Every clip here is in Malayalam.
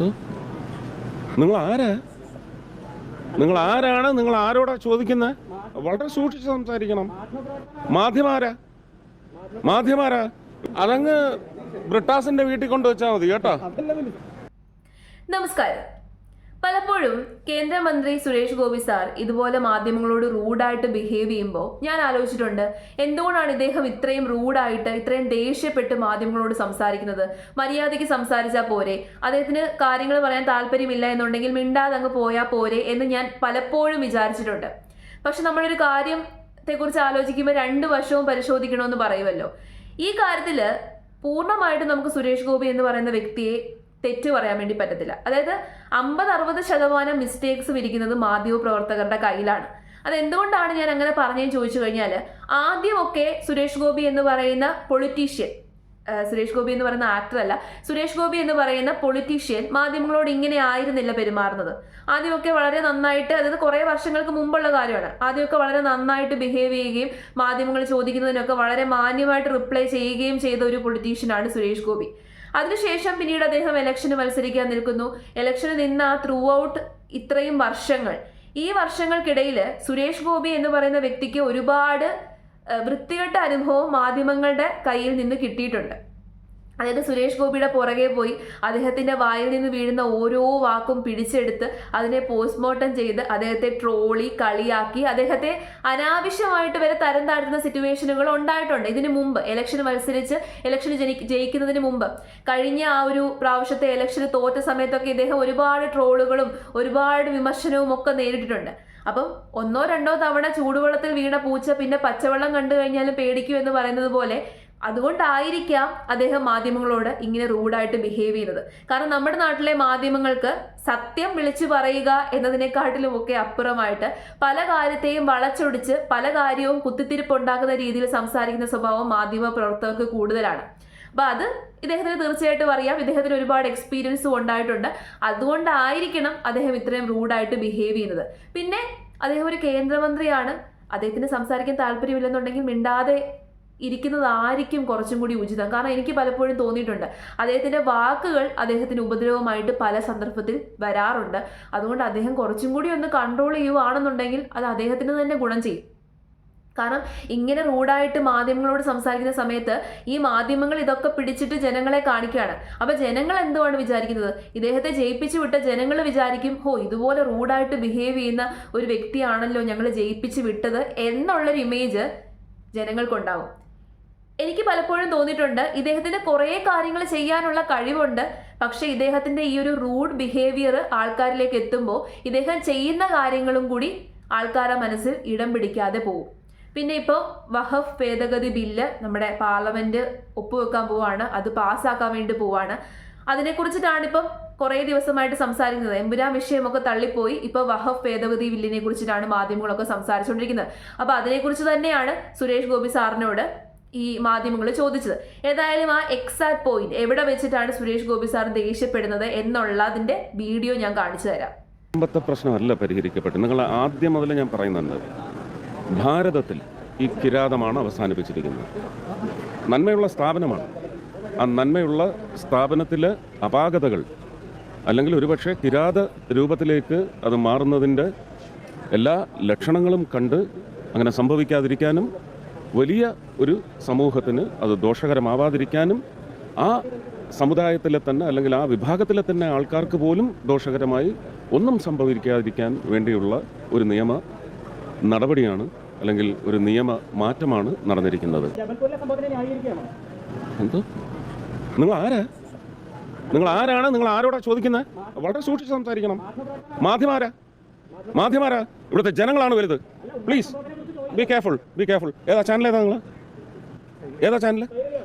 എന്തോ നിങ്ങൾ ആരാ? നിങ്ങൾ ആരാണ്? നിങ്ങൾ ആരോടാ ചോദിക്കുന്നത്? വളരെ സൂക്ഷിച്ച് സംസാരിക്കണം. മാധ്യമാരാ അതങ്ങ് ബ്രിട്ടാസിന്റെ വീട്ടിൽ കൊണ്ടുവച്ചാൽ മതി കേട്ടോ. നമസ്കാരം. പലപ്പോഴും കേന്ദ്രമന്ത്രി സുരേഷ് ഗോപി സാർ ഇതുപോലെ മാധ്യമങ്ങളോട് റൂഡായിട്ട് ബിഹേവ് ചെയ്യുമ്പോൾ ഞാൻ ആലോചിച്ചിട്ടുണ്ട്, എന്തുകൊണ്ടാണ് ഇദ്ദേഹം ഇത്രയും റൂഡായിട്ട് ഇത്രയും ദേഷ്യപ്പെട്ട് മാധ്യമങ്ങളോട് സംസാരിക്കുന്നത്? മര്യാദയ്ക്ക് സംസാരിച്ചാൽ പോരെ? അദ്ദേഹത്തിന് കാര്യങ്ങൾ പറയാൻ താല്പര്യമില്ല എന്നുണ്ടെങ്കിൽ മിണ്ടാതെ അങ്ങ് പോയാൽ പോരെ എന്ന് ഞാൻ പലപ്പോഴും വിചാരിച്ചിട്ടുണ്ട്. പക്ഷെ നമ്മളൊരു കാര്യത്തെക്കുറിച്ച് ആലോചിക്കുമ്പോൾ രണ്ട് വശവും പരിശോധിക്കണമെന്ന് പറയുമല്ലോ. ഈ കാര്യത്തിൽ പൂർണ്ണമായിട്ട് നമുക്ക് സുരേഷ് ഗോപി എന്ന് പറയുന്ന വ്യക്തിയെ തെറ്റ് പറയാൻ വേണ്ടി പറ്റത്തില്ല. അതായത് 50-60% മിസ്റ്റേക്സും ഇരിക്കുന്നത് മാധ്യമപ്രവർത്തകരുടെ കയ്യിലാണ്. അതെന്തുകൊണ്ടാണ് ഞാൻ അങ്ങനെ പറഞ്ഞതെന്ന് ചോദിച്ചു കഴിഞ്ഞാൽ, ആദ്യമൊക്കെ സുരേഷ് ഗോപി എന്ന് പറയുന്ന പൊളിറ്റീഷ്യൻ, സുരേഷ് ഗോപി എന്ന് പറയുന്ന ആക്ടർ അല്ല, സുരേഷ് ഗോപി എന്ന് പറയുന്ന പൊളിറ്റീഷ്യൻ മാധ്യമങ്ങളോട് ഇങ്ങനെ ആയിരുന്നില്ല പെരുമാറുന്നത്. ആദ്യമൊക്കെ വളരെ നന്നായിട്ട്, അതായത് കുറേ വർഷങ്ങൾക്ക് മുമ്പുള്ള കാര്യമാണ്, ആദ്യമൊക്കെ വളരെ നന്നായിട്ട് ബിഹേവ് ചെയ്യുകയും മാധ്യമങ്ങൾ ചോദിക്കുന്നതിനൊക്കെ വളരെ മാന്യമായിട്ട് റിപ്ലൈ ചെയ്യുകയും ചെയ്ത ഒരു പൊളിറ്റീഷ്യനാണ് സുരേഷ് ഗോപി. അതിനുശേഷം പിന്നീട് അദ്ദേഹം ഇലക്ഷന് മത്സരിക്കാൻ നിൽക്കുന്നു. ഇലക്ഷന് നിന്ന ത്രൂ ഔട്ട് ഇത്രയും വർഷങ്ങൾ, ഈ വർഷങ്ങൾക്കിടയിൽ സുരേഷ് ഗോപി എന്ന് പറയുന്ന വ്യക്തിക്ക് ഒരുപാട് വൃത്തികെട്ട അനുഭവം മാധ്യമങ്ങളുടെ കയ്യിൽ നിന്ന് കിട്ടിയിട്ടുണ്ട്. അതായത് സുരേഷ് ഗോപിയുടെ പുറകെ പോയി അദ്ദേഹത്തിന്റെ വായിൽ നിന്ന് വീഴുന്ന ഓരോ വാക്കും പിടിച്ചെടുത്ത് അതിനെ പോസ്റ്റ്മോർട്ടം ചെയ്ത് അദ്ദേഹത്തെ ട്രോളി കളിയാക്കി അദ്ദേഹത്തെ അനാവശ്യമായിട്ട് വരെ തരം താഴ്ത്തുന്ന സിറ്റുവേഷനുകൾ ഉണ്ടായിട്ടുണ്ട്. ഇതിനു മുമ്പ് ഇലക്ഷന് മത്സരിച്ച് ഇലക്ഷന് ജയിക്കുന്നതിന് മുമ്പ്, കഴിഞ്ഞ ആ ഒരു പ്രാവശ്യത്തെ ഇലക്ഷന് തോറ്റ സമയത്തൊക്കെ ഇദ്ദേഹം ഒരുപാട് ട്രോളുകളും ഒരുപാട് വിമർശനവും ഒക്കെ നേരിട്ടിട്ടുണ്ട്. അപ്പം 1-2 തവണ ചൂടുവെള്ളത്തിൽ വീണ പൂച്ച പിന്നെ പച്ചവെള്ളം കണ്ടു കഴിഞ്ഞാലും പേടിക്കൂ എന്ന് പറയുന്നത് പോലെ, അതുകൊണ്ടായിരിക്കാം അദ്ദേഹം മാധ്യമങ്ങളോട് ഇങ്ങനെ റൂഡായിട്ട് ബിഹേവ് ചെയ്യുന്നത്. കാരണം നമ്മുടെ നാട്ടിലെ മാധ്യമങ്ങൾക്ക് സത്യം വിളിച്ചു പറയുക എന്നതിനെക്കാട്ടിലും ഒക്കെ അപ്പുറമായിട്ട് പല കാര്യത്തെയും വളച്ചൊടിച്ച് പല കാര്യവും കുത്തിത്തിരിപ്പുണ്ടാക്കുന്ന രീതിയിൽ സംസാരിക്കുന്ന സ്വഭാവം മാധ്യമ പ്രവർത്തകർക്ക് കൂടുതലാണ്. അപ്പൊ അത് ഇദ്ദേഹത്തിന് തീർച്ചയായിട്ടും അറിയാം. ഇദ്ദേഹത്തിന് ഒരുപാട് എക്സ്പീരിയൻസും ഉണ്ടായിട്ടുണ്ട്. അതുകൊണ്ടായിരിക്കണം അദ്ദേഹം ഇത്രയും റൂഡായിട്ട് ബിഹേവ് ചെയ്യുന്നത്. പിന്നെ അദ്ദേഹം ഒരു കേന്ദ്രമന്ത്രിയാണ്. അദ്ദേഹത്തിന് സംസാരിക്കാൻ താല്പര്യമില്ലെന്നുണ്ടെങ്കിൽ മിണ്ടാതെ ഇരിക്കുന്നതായിരിക്കും കുറച്ചും കൂടി ഉചിതം. കാരണം എനിക്ക് പലപ്പോഴും തോന്നിയിട്ടുണ്ട്, അദ്ദേഹത്തിന്റെ വാക്കുകൾ അദ്ദേഹത്തിന് ഉപദ്രവമായിട്ട് പല സന്ദർഭത്തിൽ വരാറുണ്ട്. അതുകൊണ്ട് അദ്ദേഹം കുറച്ചും കൂടി ഒന്ന് കൺട്രോൾ ചെയ്യുകയാണെന്നുണ്ടെങ്കിൽ അത് അദ്ദേഹത്തിന് തന്നെ ഗുണം ചെയ്യും. കാരണം ഇങ്ങനെ റൂഡായിട്ട് മാധ്യമങ്ങളോട് സംസാരിക്കുന്ന സമയത്ത് ഈ മാധ്യമങ്ങൾ ഇതൊക്കെ പിടിച്ചിട്ട് ജനങ്ങളെ കാണിക്കുകയാണ്. അപ്പൊ ജനങ്ങൾ എന്തുവാണ് വിചാരിക്കുന്നത്? ഇദ്ദേഹത്തെ ജയിപ്പിച്ചു വിട്ട ജനങ്ങൾ വിചാരിക്കും, ഇതുപോലെ റൂഡായിട്ട് ബിഹേവ് ചെയ്യുന്ന ഒരു വ്യക്തിയാണല്ലോ ഞങ്ങൾ ജയിപ്പിച്ചു വിട്ടത് എന്നുള്ളൊരു ഇമേജ് ജനങ്ങൾക്കുണ്ടാവും. എനിക്ക് പലപ്പോഴും തോന്നിയിട്ടുണ്ട്, ഇദ്ദേഹത്തിന് കുറേ കാര്യങ്ങൾ ചെയ്യാനുള്ള കഴിവുണ്ട്. പക്ഷെ ഇദ്ദേഹത്തിന്റെ ഈ ഒരു റൂഡ് ബിഹേവിയർ ആൾക്കാരിലേക്ക് എത്തുമ്പോൾ ഇദ്ദേഹം ചെയ്യുന്ന കാര്യങ്ങളും കൂടി ആൾക്കാരുടെ മനസ്സിൽ ഇടം പിടിക്കാതെ പോകും. പിന്നെ ഇപ്പോൾ വഖഫ് ഭേദഗതി ബില്ല് നമ്മുടെ പാർലമെന്റ് ഒപ്പുവെക്കാൻ പോവാണ്, അത് പാസ്സാക്കാൻ വേണ്ടി പോവാണ്. അതിനെക്കുറിച്ചിട്ടാണ് ഇപ്പം കുറേ ദിവസമായിട്ട് സംസാരിക്കുന്നത്. എമ്പുരാൻ വിഷയമൊക്കെ തള്ളിപ്പോയി, ഇപ്പോൾ വഖഫ് ഭേദഗതി ബില്ലിനെ കുറിച്ചിട്ടാണ് മാധ്യമങ്ങളൊക്കെ സംസാരിച്ചുകൊണ്ടിരിക്കുന്നത്. അപ്പൊ അതിനെക്കുറിച്ച് തന്നെയാണ് സുരേഷ് ഗോപി സാറിനോട് ഈ മാധ്യമങ്ങൾ ചോദിച്ചത്. ഏതായാലും ആ എക്സാക്ട് പോയിന്റ് എവിടെ വെച്ചിട്ടാണ് സുരേഷ് ഗോപി സാർ ദേഷ്യപ്പെടുന്നത് എന്നുള്ളതിന്റെ വീഡിയോ ഞാൻ കാണിച്ചു തരാം. മുമ്പത്തെ പ്രശ്നമല്ല പരിഹരിക്കപ്പെട്ടത്. നിങ്ങൾ ആദ്യം മുതൽ ഞാൻ പറയുന്നുണ്ട്, ഭാരതത്തിൽ ഈ കിരാതമാണ് അവസാനിപ്പിച്ചിരിക്കുന്നത്. നന്മയുള്ള സ്ഥാപനമാണ്. ആ നന്മയുള്ള സ്ഥാപനത്തിലെ അപാകതകൾ അല്ലെങ്കിൽ ഒരുപക്ഷെ കിരാത രൂപത്തിലേക്ക് അത് മാറുന്നതിൻ്റെ എല്ലാ ലക്ഷണങ്ങളും കണ്ട് അങ്ങനെ സംഭവിക്കാതിരിക്കാനും വലിയ ഒരു സമൂഹത്തിന് അത് ദോഷകരമാവാതിരിക്കാനും ആ സമുദായത്തിലെ തന്നെ അല്ലെങ്കിൽ ആ വിഭാഗത്തിലെ തന്നെ ആൾക്കാർക്ക് പോലും ദോഷകരമായി ഒന്നും സംഭവിക്കാതിരിക്കാൻ വേണ്ടിയുള്ള ഒരു നിയമ നടപടിയാണ് അല്ലെങ്കിൽ ഒരു നിയമ മാറ്റമാണ് നടന്നിരിക്കുന്നത്. എന്തോ നിങ്ങൾ ആരാണ്? നിങ്ങൾ ആരോടാ ചോദിക്കുന്നത്? വളരെ സൂക്ഷിച്ച് സംസാരിക്കണം. മാധ്യമാരാ ഇവിടുത്തെ ജനങ്ങളാണ് വലുത്. Please be careful. ഏതാ ചാനൽ? ഏതാ ചാനൽ?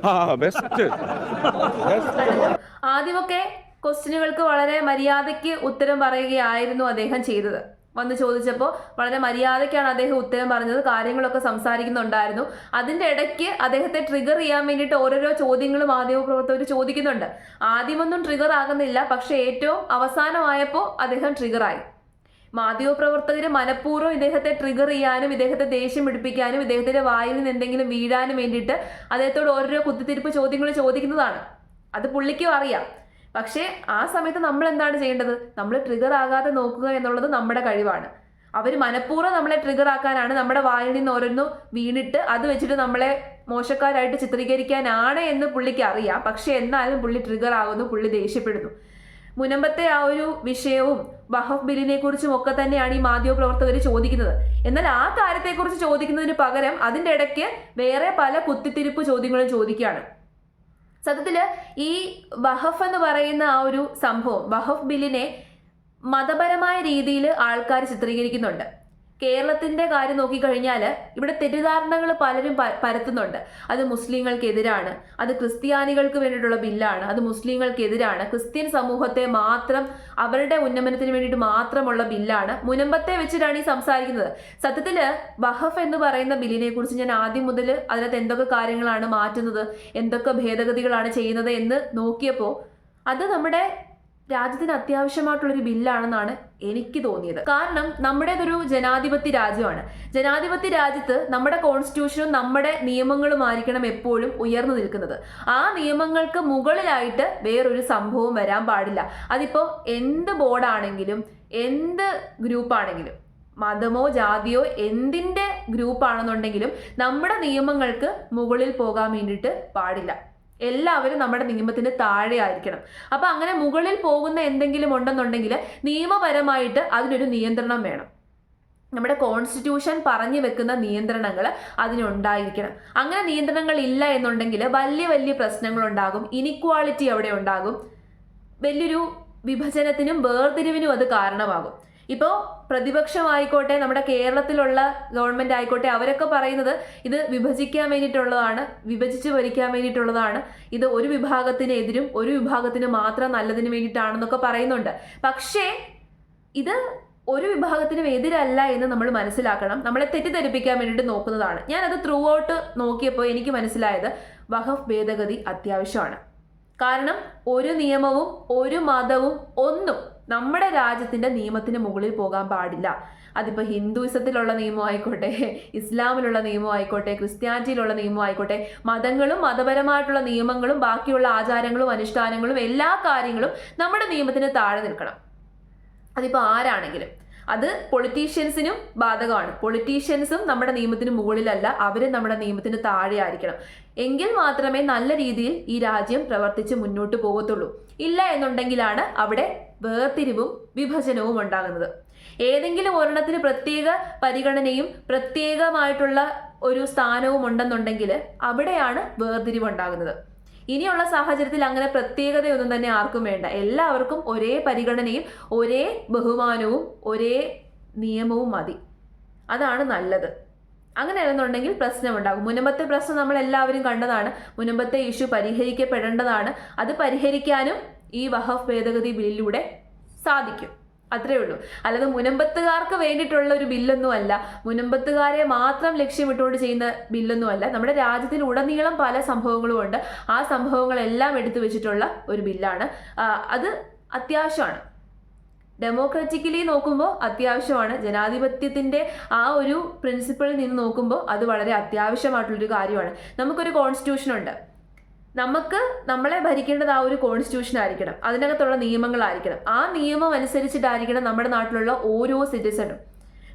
ബെസ്റ്റ്. ആദ്യമൊക്കെ ക്വസ്റ്റ്യനുകൾക്ക് വളരെ മര്യാദയ്ക്ക് ഉത്തരം പറയുകയായിരുന്നു അദ്ദേഹം ചെയ്തത്. വന്ന് ചോദിച്ചപ്പോൾ വളരെ മര്യാദയ്ക്കാണ് അദ്ദേഹം ഉത്തരം പറഞ്ഞത്, കാര്യങ്ങളൊക്കെ സംസാരിക്കുന്നുണ്ടായിരുന്നു. അതിൻ്റെ ഇടയ്ക്ക് അദ്ദേഹത്തെ ട്രിഗർ ചെയ്യാൻ വേണ്ടിയിട്ട് ഓരോരോ ചോദ്യങ്ങൾ മാധ്യമപ്രവർത്തകർ ചോദിക്കുന്നുണ്ട്. ആദ്യമൊന്നും ട്രിഗർ ആകുന്നില്ല, പക്ഷെ ഏറ്റവും അവസാനമായപ്പോൾ അദ്ദേഹം ട്രിഗറായി. മാധ്യമപ്രവർത്തകർ മനഃപൂർവ്വം ഇദ്ദേഹത്തെ ട്രിഗർ ചെയ്യാനും ഇദ്ദേഹത്തെ ദേഷ്യം പിടിപ്പിക്കാനും ഇദ്ദേഹത്തിന്റെ വായിൽ നിന്ന് എന്തെങ്കിലും വീഴാനും വേണ്ടിയിട്ട് അദ്ദേഹത്തോട് ഓരോരോ കുത്തിത്തിരിപ്പ് ചോദ്യങ്ങൾ ചോദിക്കുന്നതാണ്. അത് പുള്ളിക്കും അറിയാം. പക്ഷേ ആ സമയത്ത് നമ്മൾ എന്താണ് ചെയ്യേണ്ടത്? നമ്മൾ ട്രിഗർ ആകാതെ നോക്കുക എന്നുള്ളത് നമ്മുടെ കഴിവാണ്. അവർ മനഃപൂർവ്വം നമ്മളെ ട്രിഗർ ആക്കാനാണ്, നമ്മുടെ വായിൽ നിന്ന് ഓരോന്ന് വീണിട്ട് അത് വെച്ചിട്ട് നമ്മളെ മോശക്കാരായിട്ട് ചിത്രീകരിക്കാനാണ് എന്ന് പുള്ളിക്ക് അറിയാം. പക്ഷെ എന്നാലും പുള്ളി ട്രിഗർ ആകുന്നു, പുള്ളി ദേഷ്യപ്പെടുന്നു. മുനമ്പത്തെ ആ ഒരു വിഷയവും വഖഫ് ബില്ലിനെ കുറിച്ചും ഒക്കെ തന്നെയാണ് ഈ മാധ്യമപ്രവർത്തകർ ചോദിക്കുന്നത്. എന്നാൽ ആ കാര്യത്തെക്കുറിച്ച് ചോദിക്കുന്നതിന് പകരം അതിൻ്റെ ഇടയ്ക്ക് വേറെ പല കുത്തിത്തിരിപ്പ് ചോദ്യങ്ങളും ചോദിക്കുകയാണ്. സത്യത്തില് ഈ വഖഫ് എന്ന് പറയുന്ന ആ ഒരു സംഭവം, വഖഫ് ബില്ലിനെ മതപരമായ രീതിയിൽ ആൾക്കാർ ചിത്രീകരിക്കുന്നുണ്ട്. കേരളത്തിന്റെ കാര്യം നോക്കിക്കഴിഞ്ഞാൽ ഇവിടെ തെറ്റിദ്ധാരണകൾ പലരും പരത്തുന്നുണ്ട്. അത് മുസ്ലിങ്ങൾക്കെതിരാണ്, അത് ക്രിസ്ത്യാനികൾക്ക് വേണ്ടിയിട്ടുള്ള ബില്ലാണ്, അത് മുസ്ലിങ്ങൾക്കെതിരാണ്, ക്രിസ്ത്യൻ സമൂഹത്തെ മാത്രം അവരുടെ ഉന്നമനത്തിന് വേണ്ടിയിട്ട് മാത്രമുള്ള ബില്ലാണ്. മുനമ്പത്തെ വെച്ചിട്ടാണ് ഈ സംസാരിക്കുന്നത്. സത്യത്തിൽ വഖഫ് എന്ന് പറയുന്ന ബില്ലിനെ കുറിച്ച് ഞാൻ ആദ്യം മുതൽ അതിനകത്ത് എന്തൊക്കെ കാര്യങ്ങളാണ് മാറ്റുന്നത്, എന്തൊക്കെ ഭേദഗതികളാണ് ചെയ്യുന്നത് എന്ന് നോക്കിയപ്പോൾ അത് നമ്മുടെ രാജ്യത്തിന് അത്യാവശ്യമായിട്ടുള്ളൊരു ബില്ലാണെന്നാണ് എനിക്ക് തോന്നിയത്. കാരണം നമ്മുടേതൊരു ജനാധിപത്യ രാജ്യമാണ്. ജനാധിപത്യ രാജ്യത്ത് നമ്മുടെ കോൺസ്റ്റിറ്റ്യൂഷനും നമ്മുടെ നിയമങ്ങളുമായിരിക്കണം എപ്പോഴും ഉയർന്നു നിൽക്കുന്നത്. ആ നിയമങ്ങൾക്ക് മുകളിലായിട്ട് വേറൊരു സംഭവം വരാൻ പാടില്ല. അതിപ്പോൾ എന്ത് ബോർഡാണെങ്കിലും എന്ത് ഗ്രൂപ്പാണെങ്കിലും, മതമോ ജാതിയോ എന്തിൻ്റെ ഗ്രൂപ്പാണെന്നുണ്ടെങ്കിലും നമ്മുടെ നിയമങ്ങൾക്ക് മുകളിൽ പോകാൻ വേണ്ടിയിട്ട് പാടില്ല. എല്ലാവരും നമ്മുടെ നിയമത്തിന് താഴെ ആയിരിക്കണം. അപ്പൊ അങ്ങനെ മുകളിൽ പോകുന്ന എന്തെങ്കിലും ഉണ്ടെന്നുണ്ടെങ്കിൽ നിയമപരമായിട്ട് അതിനൊരു നിയന്ത്രണം വേണം. നമ്മുടെ കോൺസ്റ്റിറ്റ്യൂഷൻ പറഞ്ഞു വെക്കുന്ന നിയന്ത്രണങ്ങൾ അതിനുണ്ടായിരിക്കണം. അങ്ങനെ നിയന്ത്രണങ്ങൾ ഇല്ല എന്നുണ്ടെങ്കിൽ വലിയ വലിയ പ്രശ്നങ്ങളുണ്ടാകും, ഇനിക്വാളിറ്റി അവിടെ ഉണ്ടാകും, വലിയൊരു വിഭജനത്തിനും വേർതിരിവിനും അത് കാരണമാകും. ഇപ്പോൾ പ്രതിപക്ഷമായിക്കോട്ടെ, നമ്മുടെ കേരളത്തിലുള്ള ഗവൺമെന്റ് ആയിക്കോട്ടെ, അവരൊക്കെ പറയുന്നത് ഇത് വിഭജിക്കാൻ വേണ്ടിയിട്ടുള്ളതാണ്, വിഭജിച്ച് ഭരിക്കാൻ വേണ്ടിയിട്ടുള്ളതാണ്, ഇത് ഒരു വിഭാഗത്തിനെതിരും ഒരു വിഭാഗത്തിന് മാത്രം നല്ലതിന് വേണ്ടിയിട്ടാണെന്നൊക്കെ പറയുന്നുണ്ട്. പക്ഷേ ഇത് ഒരു വിഭാഗത്തിനും എതിരല്ല എന്ന് നമ്മൾ മനസ്സിലാക്കണം. നമ്മളെ തെറ്റിദ്ധരിപ്പിക്കാൻ വേണ്ടിയിട്ട് നോക്കുന്നതാണ്. ഞാനത് ത്രൂ ഔട്ട് നോക്കിയപ്പോൾ എനിക്ക് മനസ്സിലായത് വഖഫ് ഭേദഗതി അത്യാവശ്യമാണ്. കാരണം ഒരു നിയമവും ഒരു മതവും ഒന്നും നമ്മുടെ രാജ്യത്തിന്റെ നിയമത്തിന് മുകളിൽ പോകാൻ പാടില്ല. അതിപ്പോൾ ഹിന്ദുയിസത്തിലുള്ള നിയമം ആയിക്കോട്ടെ, ഇസ്ലാമിലുള്ള നിയമം ആയിക്കോട്ടെ, ക്രിസ്ത്യാനിറ്റിയിലുള്ള നിയമം ആയിക്കോട്ടെ, മതങ്ങളും മതപരമായിട്ടുള്ള നിയമങ്ങളും ബാക്കിയുള്ള ആചാരങ്ങളും അനുഷ്ഠാനങ്ങളും എല്ലാ കാര്യങ്ങളും നമ്മുടെ നിയമത്തിന് താഴെ നിൽക്കണം. അതിപ്പോൾ ആരാണെങ്കിലും. അത് പൊളിറ്റീഷ്യൻസിനും ബാധകമാണ്. പൊളിറ്റീഷ്യൻസും നമ്മുടെ നിയമത്തിന് മുകളിലല്ല, അവരും നമ്മുടെ നിയമത്തിന് താഴെ ആയിരിക്കണം. എങ്കിൽ മാത്രമേ നല്ല രീതിയിൽ ഈ രാജ്യം പ്രവർത്തിച്ച് മുന്നോട്ട് പോകത്തുള്ളൂ. ഇല്ല എന്നുണ്ടെങ്കിലാണ് അവിടെ വേർതിരിവും വിഭജനവും ഉണ്ടാകുന്നത്. ഏതെങ്കിലും ഒരെണ്ണത്തിന് പ്രത്യേക പരിഗണനയും പ്രത്യേകമായിട്ടുള്ള ഒരു സ്ഥാനവും ഉണ്ടെന്നുണ്ടെങ്കിൽ അവിടെയാണ് വേർതിരിവുണ്ടാകുന്നത്. ഇനിയുള്ള സാഹചര്യത്തിൽ അങ്ങനെ പ്രത്യേകതയൊന്നും തന്നെ ആർക്കും വേണ്ട. എല്ലാവർക്കും ഒരേ പരിഗണനയും ഒരേ ബഹുമാനവും ഒരേ നിയമവും മതി. അതാണ് നല്ലത്. അങ്ങനെയാണെന്നുണ്ടെങ്കിൽ പ്രശ്നമുണ്ടാകും. മുനമ്പത്തെ പ്രശ്നം നമ്മൾ എല്ലാവരും കണ്ടതാണ്. മുനമ്പത്തെ ഇഷ്യൂ പരിഹരിക്കപ്പെടേണ്ടതാണ്. അത് പരിഹരിക്കാനും ഈ വഖഫ് ഭേദഗതി ബില്ലിലൂടെ സാധിക്കും. അത്രേ ഉള്ളൂ. അല്ലാതെ മുനമ്പത്തുകാർക്ക് വേണ്ടിയിട്ടുള്ള ഒരു ബില്ലൊന്നും അല്ല, മുനമ്പത്തുകാരെ മാത്രം ലക്ഷ്യമിട്ടുകൊണ്ട് ചെയ്യുന്ന ബില്ലൊന്നും അല്ല. നമ്മുടെ രാജ്യത്തിൽ ഉടനീളം പല സംഭവങ്ങളും ഉണ്ട്. ആ സംഭവങ്ങളെല്ലാം എടുത്തു വെച്ചിട്ടുള്ള ഒരു ബില്ലാണ്. അത് അത്യാവശ്യമാണ്. ഡെമോക്രാറ്റിക്കലി നോക്കുമ്പോൾ അത്യാവശ്യമാണ്. ജനാധിപത്യത്തിൻ്റെ ആ ഒരു പ്രിൻസിപ്പിളിൽ നിന്ന് നോക്കുമ്പോൾ അത് വളരെ അത്യാവശ്യമായിട്ടുള്ളൊരു കാര്യമാണ്. നമുക്കൊരു കോൺസ്റ്റിറ്റ്യൂഷൻ ഉണ്ട്. നമുക്ക് നമ്മളെ ഭരിക്കേണ്ടത് ആ ഒരു കോൺസ്റ്റിറ്റ്യൂഷൻ ആയിരിക്കണം, അതിനകത്തുള്ള നിയമങ്ങളായിരിക്കണം. ആ നിയമം അനുസരിച്ചിട്ടായിരിക്കണം നമ്മുടെ നാട്ടിലുള്ള ഓരോ സിറ്റിസണും.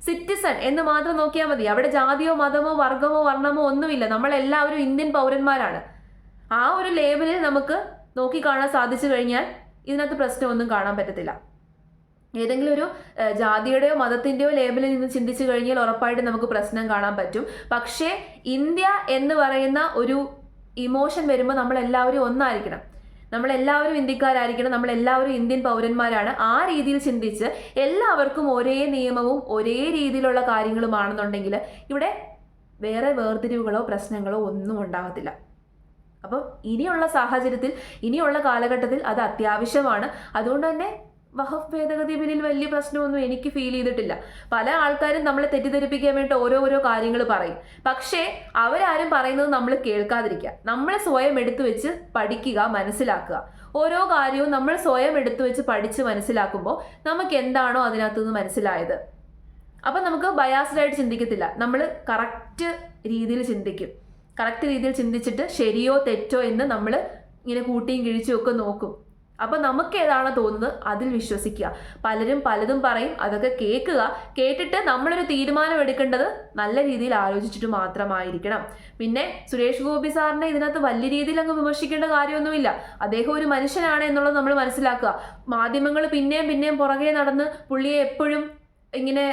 സിറ്റിസൺ എന്ന് മാത്രം നോക്കിയാൽ മതി. അവിടെ ജാതിയോ മതമോ വർഗമോ വർണ്ണമോ ഒന്നുമില്ല. നമ്മളെല്ലാവരും ഇന്ത്യൻ പൗരന്മാരാണ്. ആ ഒരു ലേബലിൽ നമുക്ക് നോക്കിക്കാണാൻ സാധിച്ചു കഴിഞ്ഞാൽ ഇതിനകത്ത് പ്രശ്നമൊന്നും കാണാൻ പറ്റത്തില്ല. ഏതെങ്കിലും ഒരു ജാതിയുടെയോ മതത്തിൻ്റെയോ ലേബലിൽ നിന്ന് ചിന്തിച്ചു കഴിഞ്ഞാൽ ഉറപ്പായിട്ട് നമുക്ക് പ്രശ്നം കാണാൻ പറ്റും. പക്ഷേ ഇന്ത്യ എന്ന് പറയുന്ന ഒരു ഇമോഷൻ വരുമ്പോൾ നമ്മളെല്ലാവരും ഒന്നായിരിക്കണം. നമ്മളെല്ലാവരും ഇന്ത്യക്കാരായിരിക്കണം. നമ്മളെല്ലാവരും ഇന്ത്യൻ പൗരന്മാരാണ്. ആ രീതിയിൽ ചിന്തിച്ച് എല്ലാവർക്കും ഒരേ നിയമവും ഒരേ രീതിയിലുള്ള കാര്യങ്ങളുമാണെന്നുണ്ടെങ്കിൽ ഇവിടെ വേറെ വേർതിരിവുകളോ പ്രശ്നങ്ങളോ ഒന്നും ഉണ്ടാകത്തില്ല. അപ്പം ഇനിയുള്ള സാഹചര്യത്തിൽ, ഇനിയുള്ള കാലഘട്ടത്തിൽ അത് അത്യാവശ്യമാണ്. അതുകൊണ്ട് തന്നെ വഖഫ് ഭേദഗതി ബില്ലിൽ വലിയ പ്രശ്നമൊന്നും എനിക്ക് ഫീൽ ചെയ്തിട്ടില്ല. പല ആൾക്കാരും നമ്മളെ തെറ്റിദ്ധരിപ്പിക്കാൻ വേണ്ടി ഓരോ കാര്യങ്ങൾ പറയും. പക്ഷേ അവരാരും പറയുന്നത് നമ്മൾ കേൾക്കാതിരിക്കുക. നമ്മൾ സ്വയം എടുത്തു വെച്ച് പഠിക്കുക, മനസ്സിലാക്കുക. ഓരോ കാര്യവും നമ്മൾ സ്വയം എടുത്തു വെച്ച് പഠിച്ച് മനസ്സിലാക്കുമ്പോൾ നമുക്ക് എന്താണോ അതിനകത്തുനിന്ന് മനസ്സിലായത്, അപ്പം നമുക്ക് ബയാസ്ഡ് ആയിട്ട് ചിന്തിക്കത്തില്ല. നമ്മൾ കറക്റ്റ് രീതിയിൽ ചിന്തിക്കും. കറക്റ്റ് രീതിയിൽ ചിന്തിച്ചിട്ട് ശരിയോ തെറ്റോ എന്ന് നമ്മൾ ഇങ്ങനെ കൂട്ടിയും കിഴിച്ചും ഒക്കെ നോക്കും. അപ്പം നമുക്ക് ഏതാണോ തോന്നുന്നത് അതിൽ വിശ്വസിക്കുക. പലരും പലതും പറയും, അതൊക്കെ കേൾക്കുക. കേട്ടിട്ട് നമ്മളൊരു തീരുമാനം എടുക്കേണ്ടത് നല്ല രീതിയിൽ ആലോചിച്ചിട്ട് മാത്രമായിരിക്കണം. പിന്നെ സുരേഷ് ഗോപി സാറിനെ ഇതിനകത്ത് വലിയ രീതിയിൽ അങ്ങ് വിമർശിക്കേണ്ട കാര്യമൊന്നുമില്ല. അദ്ദേഹം ഒരു മനുഷ്യനാണ് എന്നുള്ളത് നമ്മൾ മനസ്സിലാക്കുക. മാധ്യമങ്ങൾ പിന്നെയും പിന്നെയും പുറകെ നടന്ന് പുള്ളിയെ എപ്പോഴും ഇങ്ങനെ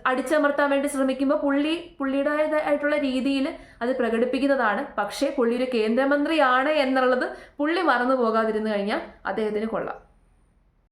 അടിച്ചമർത്താൻ വേണ്ടി ശ്രമിക്കുമ്പോൾ പുള്ളിയുടേതായിട്ടുള്ള രീതിയിൽ അത് പ്രകടിപ്പിക്കുന്നതാണ്. പക്ഷേ പുള്ളി ഒരു കേന്ദ്രമന്ത്രിയാണ് എന്നുള്ളത് പുള്ളി മറന്നു പോകാതിരുന്നു കഴിഞ്ഞാൽ അദ്ദേഹത്തിന് കൊള്ളാം.